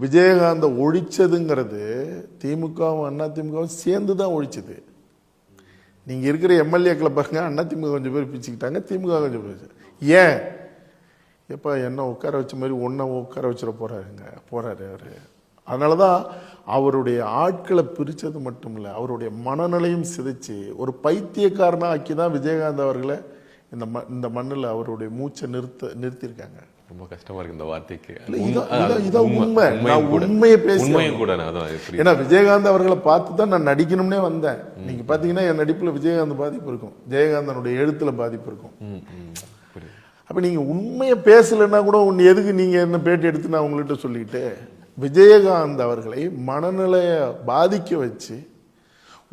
விஜயகாந்த ஒழிச்சதுங்கிறது திமுகவும் அதிமுகவும் சேர்ந்து தான் ஒழிச்சது. நீங்க இருக்கிற எம்எல்ஏக்களை பாருங்க, அதிமுக கொஞ்சம் பேர் பிச்சுக்கிட்டாங்க, திமுக கொஞ்சம் பேர். ஏன் எப்ப என்ன உட்கார வச்ச மாதிரி ஒன்ன உட்கார வச்சிட போறாரு அவரு. அதனாலதான் அவருடைய ஆட்களை பிரிச்சது மட்டும் இல்ல, அவருடைய மனநிலையும் சிதைச்சு ஒரு பைத்தியக்காரனா ஆக்கிதான் விஜயகாந்த் அவர்களை இந்த மண்ணில் அவருடைய மூச்சை நிறுத்திருக்காங்க. ரொம்ப கஷ்டமா இருக்கு இந்த வார்த்தைக்கு. உண்மை, நான் உண்மையை பேசுறேன். ஏன்னா விஜயகாந்த் அவர்களை பார்த்து தான் நான் நடிக்கணும்னே வந்தேன். நீங்க பாத்தீங்கன்னா என் நடிப்புல விஜயகாந்த் பாதிப்பு இருக்கும், விஜயகாந்தனுடைய எழுத்துல பாதிப்பு இருக்கும். அப்ப நீங்க உண்மையை பேசலன்னா கூட எதுக்கு நீங்க என்ன பேட்டி எடுத்து நான் உங்கள்கிட்ட சொல்லிட்டு, விஜயகாந்த் அவர்களை மனநிலைய பாதிக்க வச்சு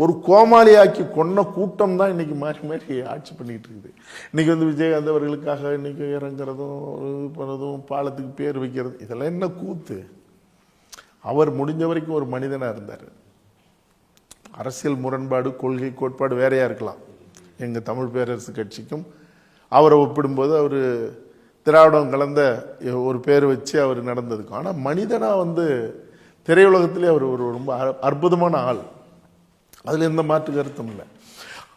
ஒரு கோமாளியாக்கி கொன்ன கூட்டம் தான் இன்னைக்கு மாறி மாறி ஆட்சி பண்ணிட்டு இருக்குது. இன்னைக்கு விஜயகாந்த் அவர்களுக்காக இன்னைக்கு இறங்குறதும் இது பண்ணதும் பாலத்துக்கு பேர் வைக்கிறது, இதெல்லாம் என்ன கூத்து? அவர் முடிஞ்ச வரைக்கும் ஒரு மனிதனா இருந்தார். அரசியல் முரண்பாடு, கொள்கை கோட்பாடு வேறையா இருக்கலாம். எங்க தமிழ் பேரரசு கட்சிக்கும் அவரை ஒப்பிடும்போது அவர் திராவிடம் கலந்த ஒரு பேர் வச்சு அவர் நடந்ததுக்கும், ஆனா மனிதனா திரையுலகத்திலே அவர் ஒரு ரொம்ப அற்புதமான ஆள், அதுல எந்த மாற்று கருத்தும் இல்லை.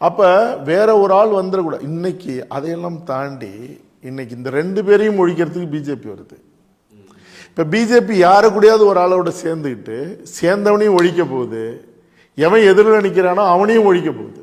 அப்ப வேற ஒரு ஆள் வந்துடக்கூடாது. இன்னைக்கு அதையெல்லாம் தாண்டி இன்னைக்கு இந்த ரெண்டு பேரையும் ஒழிக்கிறதுக்கு பிஜேபி வருது. இப்ப பிஜேபி யாரு கூடயாவது ஒரு ஆளோட சேர்ந்துக்கிட்டு சேர்ந்தவனையும் ஒழிக்க போகுது, எவன் எதிரில் நிற்கிறானோ அவனையும் ஒழிக்க போகுது.